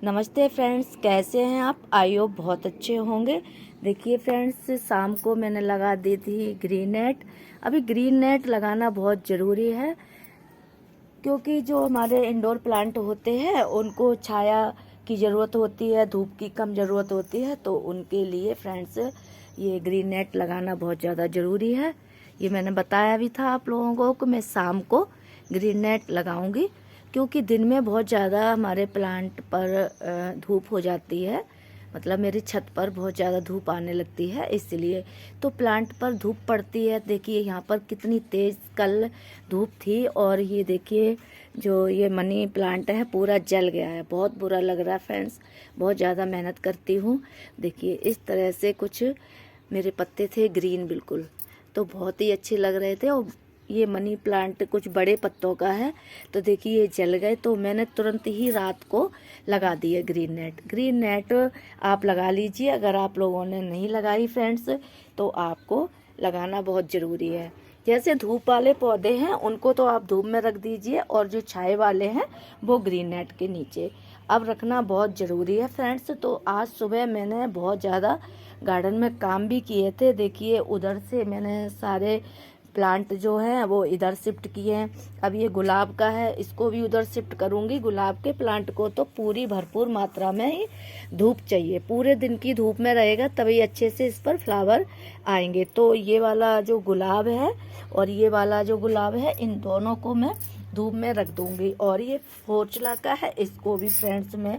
नमस्ते फ्रेंड्स, कैसे हैं आप? आई होप बहुत अच्छे होंगे। देखिए फ्रेंड्स, शाम को मैंने लगा दी थी ग्रीन नेट। अभी ग्रीन नेट लगाना बहुत ज़रूरी है क्योंकि जो हमारे इंडोर प्लांट होते हैं उनको छाया की ज़रूरत होती है, धूप की कम ज़रूरत होती है, तो उनके लिए फ्रेंड्स ये ग्रीन नेट लगाना बहुत ज़्यादा ज़रूरी है। ये मैंने बताया भी था आप लोगों को कि मैं शाम को ग्रीन नेट लगाऊंगी क्योंकि दिन में बहुत ज़्यादा हमारे प्लांट पर धूप हो जाती है। मतलब मेरी छत पर बहुत ज़्यादा धूप आने लगती है, इसलिए तो प्लांट पर धूप पड़ती है। देखिए यहाँ पर कितनी तेज़ कल धूप थी और ये देखिए जो ये मनी प्लांट है पूरा जल गया है। बहुत बुरा लग रहा है फ्रेंड्स, बहुत ज़्यादा मेहनत करती हूँ। देखिए इस तरह से कुछ मेरे पत्ते थे ग्रीन बिल्कुल, तो बहुत ही अच्छे लग रहे थे। और ये मनी प्लांट कुछ बड़े पत्तों का है, तो देखिए ये जल गए, तो मैंने तुरंत ही रात को लगा दिए ग्रीन नेट। ग्रीन नेट आप लगा लीजिए, अगर आप लोगों ने नहीं लगाई फ्रेंड्स तो आपको लगाना बहुत ज़रूरी है। जैसे धूप वाले पौधे हैं उनको तो आप धूप में रख दीजिए, और जो छाए वाले हैं वो ग्रीन नेट के नीचे अब रखना बहुत ज़रूरी है फ्रेंड्स। तो आज सुबह मैंने बहुत ज़्यादा गार्डन में काम भी किए थे। देखिए उधर से मैंने सारे प्लांट जो हैं वो इधर शिफ्ट किए हैं। अब ये गुलाब का है, इसको भी उधर शिफ्ट करूँगी। गुलाब के प्लांट को तो पूरी भरपूर मात्रा में ही धूप चाहिए, पूरे दिन की धूप में रहेगा तभी अच्छे से इस पर फ्लावर आएंगे। तो ये वाला जो गुलाब है और ये वाला जो गुलाब है, इन दोनों को मैं धूप में रख दूँगी। और ये फोर्चुला का है, इसको भी फ्रेंड्स में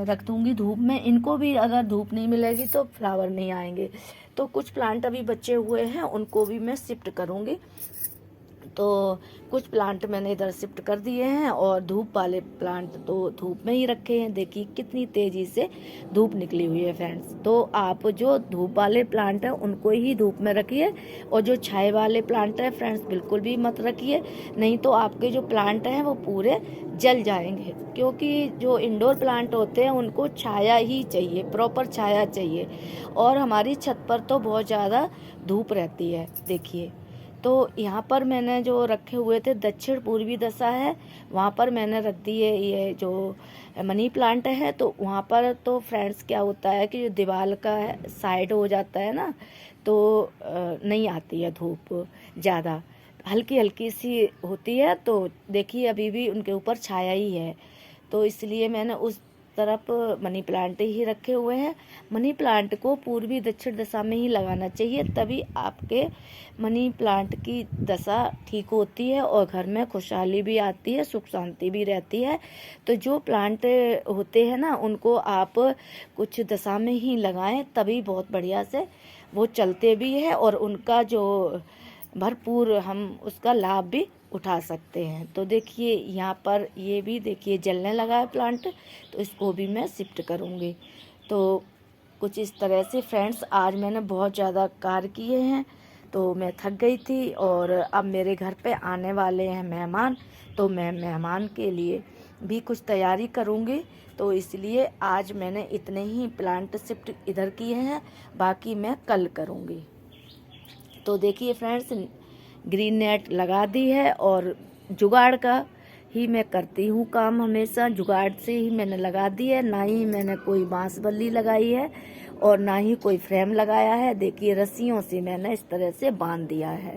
रख दूँगी धूप में। इनको भी अगर धूप नहीं मिलेगी तो फ्लावर नहीं आएंगे। तो कुछ प्लांट अभी बचे हुए हैं, उनको भी मैं शिफ्ट करूँगी। तो कुछ प्लांट मैंने इधर शिफ्ट कर दिए हैं और धूप वाले प्लांट तो धूप में ही रखे हैं। देखिए कितनी तेज़ी से धूप निकली हुई है फ्रेंड्स। तो आप जो धूप वाले प्लांट हैं उनको ही धूप में रखिए, और जो छाए वाले प्लांट हैं फ्रेंड्स बिल्कुल भी मत रखिए, नहीं तो आपके जो प्लांट हैं वो पूरे जल जाएंगे। क्योंकि जो इंडोर प्लांट होते हैं उनको छाया ही चाहिए, प्रॉपर छाया चाहिए। और हमारी छत पर तो बहुत ज़्यादा धूप रहती है। देखिए तो यहाँ पर मैंने जो रखे हुए थे, दक्षिण पूर्वी दिशा है, वहाँ पर मैंने रख दिए ये जो मनी प्लांट है। तो वहाँ पर तो फ्रेंड्स क्या होता है कि जो दीवार का साइड हो जाता है ना, तो नहीं आती है धूप ज़्यादा, हल्की हल्की सी होती है। तो देखिए अभी भी उनके ऊपर छाया ही है, तो इसलिए मैंने उस तरफ मनी प्लांट ही रखे हुए हैं। मनी प्लांट को पूर्वी दक्षिण दिशा में ही लगाना चाहिए, तभी आपके मनी प्लांट की दशा ठीक होती है और घर में खुशहाली भी आती है, सुख शांति भी रहती है। तो जो प्लांट होते हैं ना उनको आप कुछ दशा में ही लगाएं, तभी बहुत बढ़िया से वो चलते भी है और उनका जो भरपूर हम उसका लाभ भी उठा सकते हैं। तो देखिए यहाँ पर ये भी देखिए जलने लगा है प्लांट, तो इसको भी मैं शिफ्ट करूँगी। तो कुछ इस तरह से फ्रेंड्स आज मैंने बहुत ज़्यादा कार्य किए हैं, तो मैं थक गई थी। और अब मेरे घर पे आने वाले हैं मेहमान, तो मैं मेहमान के लिए भी कुछ तैयारी करूँगी। तो इसलिए आज मैंने इतने ही प्लांट शिफ्ट इधर किए हैं, बाकी मैं कल करूँगी। तो देखिए फ्रेंड्स, ग्रीन नेट लगा दी है और जुगाड़ का ही मैं करती हूँ काम, हमेशा जुगाड़ से ही मैंने लगा दी है। ना ही मैंने कोई बांस बल्ली लगाई है और ना ही कोई फ्रेम लगाया है। देखिए रस्सियों से मैंने इस तरह से बांध दिया है।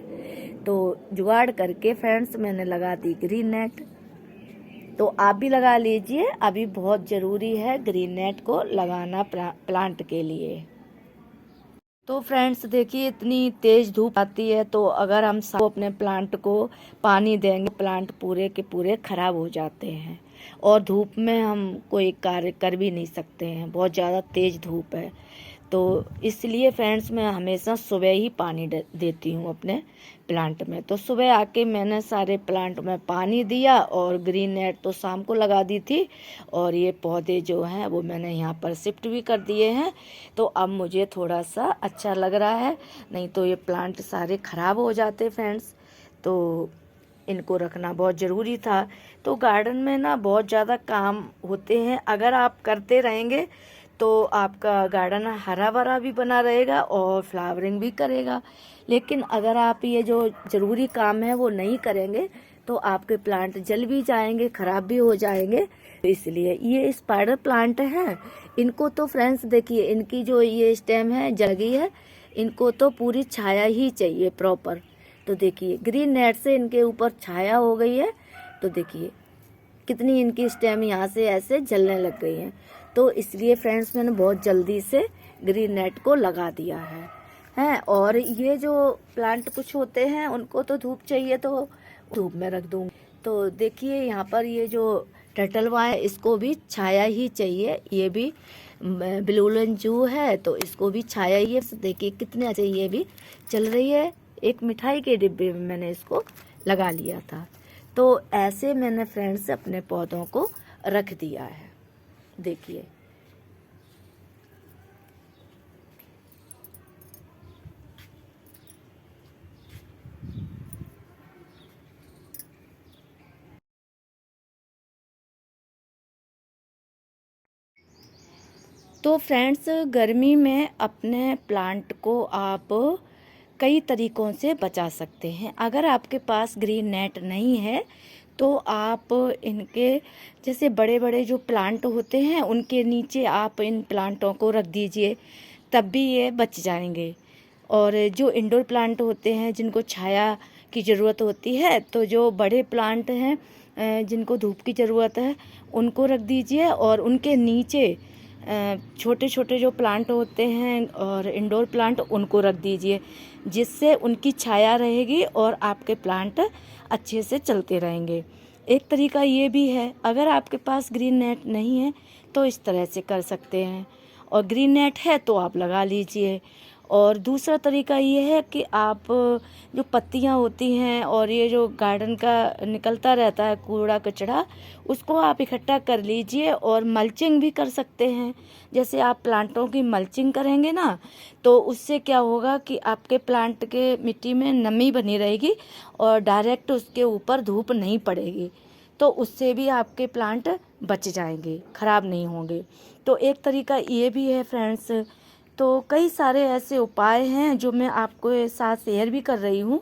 तो जुगाड़ करके फ्रेंड्स मैंने लगा दी ग्रीन नेट। तो आप भी लगा लीजिए, अभी बहुत ज़रूरी है ग्रीन नेट को लगाना प्लांट के लिए। तो फ्रेंड्स देखिए इतनी तेज़ धूप आती है, तो अगर हम अपने प्लांट को पानी देंगे, प्लांट पूरे के पूरे खराब हो जाते हैं और धूप में हम कोई कार्य कर भी नहीं सकते हैं, बहुत ज़्यादा तेज़ धूप है। तो इसलिए फ्रेंड्स मैं हमेशा सुबह ही पानी देती हूँ अपने प्लांट में। तो सुबह आके मैंने सारे प्लांट में पानी दिया और ग्रीन नेट तो शाम को लगा दी थी। और ये पौधे जो हैं वो मैंने यहाँ पर शिफ्ट भी कर दिए हैं। तो अब मुझे थोड़ा सा अच्छा लग रहा है, नहीं तो ये प्लांट सारे ख़राब हो जाते फ्रेंड्स। तो इनको रखना बहुत ज़रूरी था। तो गार्डन में ना बहुत ज़्यादा काम होते हैं, अगर आप करते रहेंगे तो आपका गार्डन हरा भरा भी बना रहेगा और फ्लावरिंग भी करेगा। लेकिन अगर आप ये जो ज़रूरी काम है वो नहीं करेंगे तो आपके प्लांट जल भी जाएंगे, ख़राब भी हो जाएंगे। इसलिए ये स्पाइडर प्लांट है। इनको तो फ्रेंड्स देखिए, इनकी जो ये स्टेम है जगी है, इनको तो पूरी छाया ही चाहिए प्रॉपर। तो देखिए ग्रीन नेट से इनके ऊपर छाया हो गई है। तो देखिए कितनी इनकी स्टेम यहाँ से ऐसे जलने लग गई है। तो इसलिए फ्रेंड्स मैंने बहुत जल्दी से ग्रीन नेट को लगा दिया है। और ये जो प्लांट कुछ होते हैं उनको तो धूप चाहिए, तो धूप में रख दूँगी। तो देखिए यहाँ पर ये जो टर्टलवा है इसको भी छाया ही चाहिए। ये भी ब्लू जू है तो इसको भी छाया ही है। देखिए कितने अच्छे ये भी चल रही है। एक मिठाई के डिब्बे में मैंने इसको लगा लिया था। तो ऐसे मैंने फ्रेंड्स अपने पौधों को रख दिया है। देखिए तो फ्रेंड्स गर्मी में अपने प्लांट को आप कई तरीकों से बचा सकते हैं। अगर आपके पास ग्रीन नेट नहीं है तो आप इनके जैसे बड़े बड़े जो प्लांट होते हैं उनके नीचे आप इन प्लांटों को रख दीजिए, तब भी ये बच जाएंगे। और जो इंडोर प्लांट होते हैं जिनको छाया की ज़रूरत होती है, तो जो बड़े प्लांट हैं जिनको धूप की ज़रूरत है उनको रख दीजिए। और उनके नीचे छोटे छोटे जो प्लांट होते हैं और इंडोर प्लांट उनको रख दीजिए, जिससे उनकी छाया रहेगी और आपके प्लांट अच्छे से चलते रहेंगे। एक तरीका ये भी है, अगर आपके पास ग्रीन नेट नहीं है तो इस तरह से कर सकते हैं, और ग्रीन नेट है तो आप लगा लीजिए। और दूसरा तरीका ये है कि आप जो पत्तियां होती हैं और ये जो गार्डन का निकलता रहता है कूड़ा कचरा, उसको आप इकट्ठा कर लीजिए और मल्चिंग भी कर सकते हैं। जैसे आप प्लांटों की मल्चिंग करेंगे ना, तो उससे क्या होगा कि आपके प्लांट के मिट्टी में नमी बनी रहेगी और डायरेक्ट उसके ऊपर धूप नहीं पड़ेगी, तो उससे भी आपके प्लांट बच जाएंगे, ख़राब नहीं होंगे। तो एक तरीका ये भी है फ्रेंड्स। तो कई सारे ऐसे उपाय हैं जो मैं आपको साथ शेयर भी कर रही हूँ।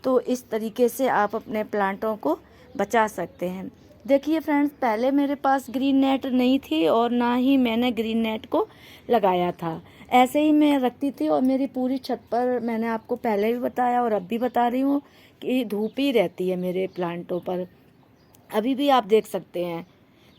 तो इस तरीके से आप अपने प्लांटों को बचा सकते हैं। देखिए फ्रेंड्स, पहले मेरे पास ग्रीन नेट नहीं थी और ना ही मैंने ग्रीन नेट को लगाया था। ऐसे ही मैं रखती थी और मेरी पूरी छत पर, मैंने आपको पहले भी बताया और अब भी बता रही हूँ, कि धूप ही रहती है मेरे प्लांटों पर। अभी भी आप देख सकते हैं।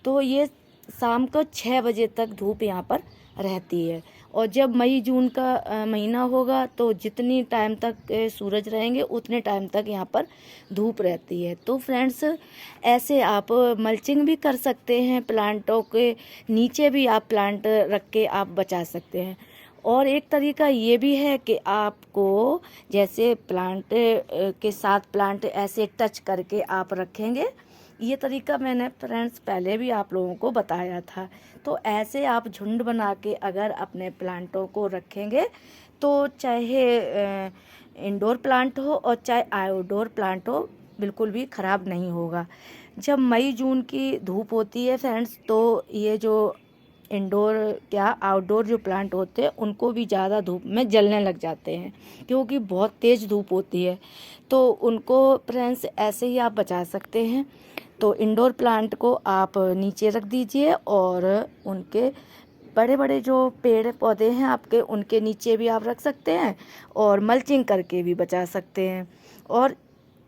तो ये शाम को 6 बजे तक धूप यहाँ पर रहती है। और जब मई जून का महीना होगा तो जितनी टाइम तक सूरज रहेंगे उतने टाइम तक यहाँ पर धूप रहती है। तो फ्रेंड्स, ऐसे आप मल्चिंग भी कर सकते हैं, प्लांटों के नीचे भी आप प्लांट रख के आप बचा सकते हैं। और एक तरीका ये भी है कि आपको जैसे प्लांट के साथ प्लांट ऐसे टच करके आप रखेंगे। ये तरीका मैंने फ्रेंड्स पहले भी आप लोगों को बताया था। तो ऐसे आप झुंड बना के अगर अपने प्लांटों को रखेंगे, तो चाहे इंडोर प्लांट हो और चाहे आउटडोर प्लांट हो, बिल्कुल भी ख़राब नहीं होगा। जब मई जून की धूप होती है फ्रेंड्स, तो ये जो इंडोर क्या आउटडोर जो प्लांट होते हैं उनको भी ज़्यादा धूप में जलने लग जाते हैं, क्योंकि बहुत तेज़ धूप होती है। तो उनको फ्रेंड्स ऐसे ही आप बचा सकते हैं। तो इंडोर प्लांट को आप नीचे रख दीजिए और उनके बड़े बड़े जो पेड़ पौधे हैं आपके, उनके नीचे भी आप रख सकते हैं और मल्चिंग करके भी बचा सकते हैं। और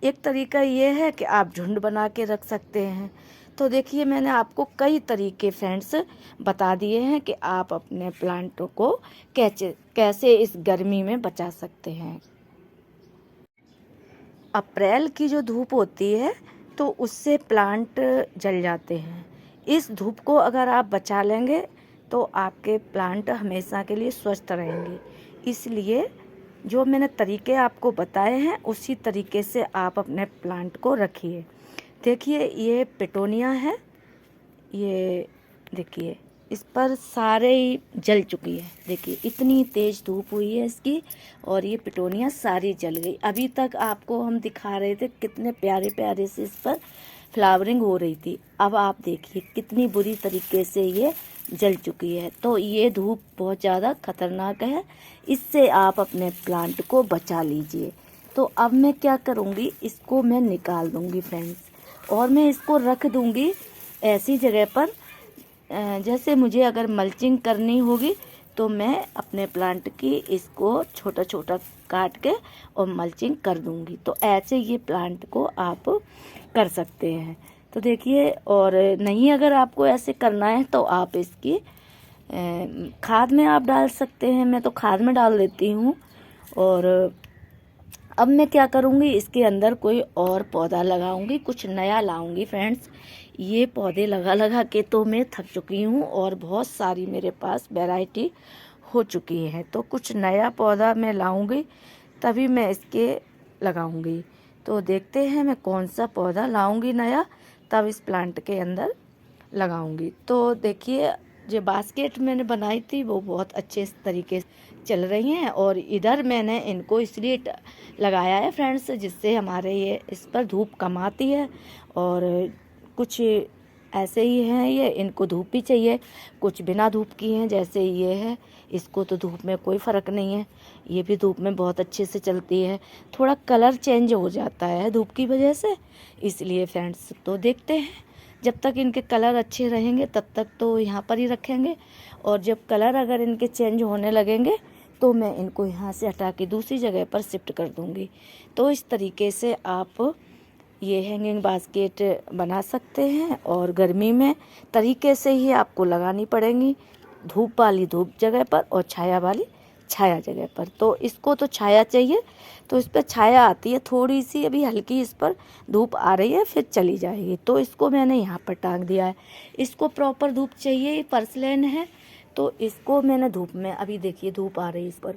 एक तरीका ये है कि आप झुंड बना के रख सकते हैं। तो देखिए, मैंने आपको कई तरीके फ्रेंड्स बता दिए हैं कि आप अपने प्लांटों को कैसे इस गर्मी में बचा सकते हैं। अप्रैल की जो धूप होती है तो उससे प्लांट जल जाते हैं। इस धूप को अगर आप बचा लेंगे तो आपके प्लांट हमेशा के लिए स्वस्थ रहेंगे। इसलिए जो मैंने तरीके आपको बताए हैं उसी तरीके से आप अपने प्लांट को रखिए। देखिए, ये पिटोनिया है, ये देखिए इस पर सारे ही जल चुकी है। देखिए इतनी तेज़ धूप हुई है इसकी, और ये पिटोनिया सारी जल गई। अभी तक आपको हम दिखा रहे थे कितने प्यारे प्यारे से इस पर फ्लावरिंग हो रही थी। अब आप देखिए कितनी बुरी तरीके से ये जल चुकी है। तो ये धूप बहुत ज़्यादा खतरनाक है, इससे आप अपने प्लांट को बचा लीजिए। तो अब मैं क्या करूँगी, इसको मैं निकाल दूँगी फ्रेंड्स, और मैं इसको रख दूँगी ऐसी जगह पर जैसे मुझे अगर मल्चिंग करनी होगी तो मैं अपने प्लांट की इसको छोटा छोटा काट के और मल्चिंग कर दूंगी। तो ऐसे ये प्लांट को आप कर सकते हैं। तो देखिए, और नहीं अगर आपको ऐसे करना है तो आप इसकी खाद में आप डाल सकते हैं। मैं तो खाद में डाल देती हूँ। और अब मैं क्या करूँगी, इसके अंदर कोई और पौधा लगाऊंगी, कुछ नया लाऊंगी। फ्रेंड्स, ये पौधे लगा लगा के तो मैं थक चुकी हूँ और बहुत सारी मेरे पास वैरायटी हो चुकी है। तो कुछ नया पौधा मैं लाऊंगी तभी मैं इसके लगाऊंगी। तो देखते हैं मैं कौन सा पौधा लाऊंगी नया, तब इस प्लांट के अंदर लगाऊंगी। तो देखिए, जो बास्केट मैंने बनाई थी वो बहुत अच्छे तरीके से चल रही हैं। और इधर मैंने इनको इसलिए लगाया है फ्रेंड्स, जिससे हमारे ये इस पर धूप कम आती है। और कुछ ऐसे ही हैं, ये इनको धूप भी चाहिए, कुछ बिना धूप की हैं। जैसे ये है, इसको तो धूप में कोई फ़र्क नहीं है, ये भी धूप में बहुत अच्छे से चलती है। थोड़ा कलर चेंज हो जाता है धूप की वजह से, इसलिए फ्रेंड्स। तो देखते हैं, जब तक इनके कलर अच्छे रहेंगे तब तक तो यहाँ पर ही रखेंगे। और जब कलर अगर इनके चेंज होने लगेंगे तो मैं इनको यहाँ से हटा के दूसरी जगह पर शिफ्ट कर दूँगी। तो इस तरीके से आप ये हैंगिंग बास्केट बना सकते हैं। और गर्मी में तरीके से ही आपको लगानी पड़ेंगी, धूप वाली धूप जगह पर और छाया वाली छाया जगह पर। तो इसको तो छाया चाहिए, तो इस पर छाया आती है थोड़ी सी, अभी हल्की इस पर धूप आ रही है, फिर चली जाएगी। तो इसको मैंने यहाँ पर टांग दिया है। इसको प्रॉपर धूप चाहिए, ये पर्सलेन है तो इसको मैंने धूप में, अभी देखिए धूप आ रही है इस पर,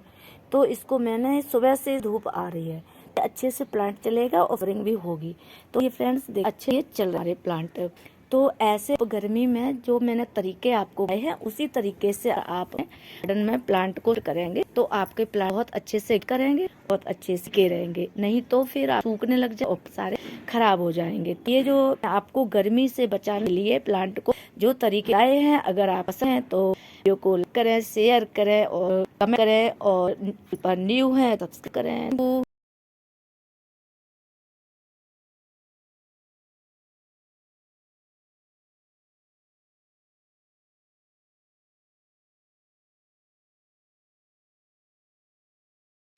तो इसको मैंने सुबह से धूप आ रही है, अच्छे से प्लांट चलेगा और फ्लावरिंग भी होगी। तो ये फ्रेंड्स अच्छे चल रहे प्लांट। तो ऐसे गर्मी में जो मैंने तरीके आपको बताए हैं उसी तरीके से आप गार्डन में प्लांट को करेंगे तो आपके प्लांट बहुत अच्छे से करेंगे, बहुत अच्छे से के रहेंगे। नहीं तो फिर आप सूखने लग जाए और सारे खराब हो जाएंगे। ये जो आपको गर्मी से बचाने के लिए प्लांट को जो तरीके आए हैं, अगर आप पसंद है तो वीडियो को लाइक करें, शेयर करें और कमेंट करें, और पर न्यू है तो सब्सक्राइब करें।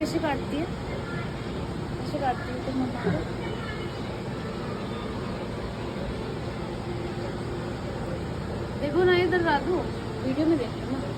कैसे काटती है, कैसे काटती है तुम बता दो। देखो ना, इधर राधू वीडियो में देखो ना।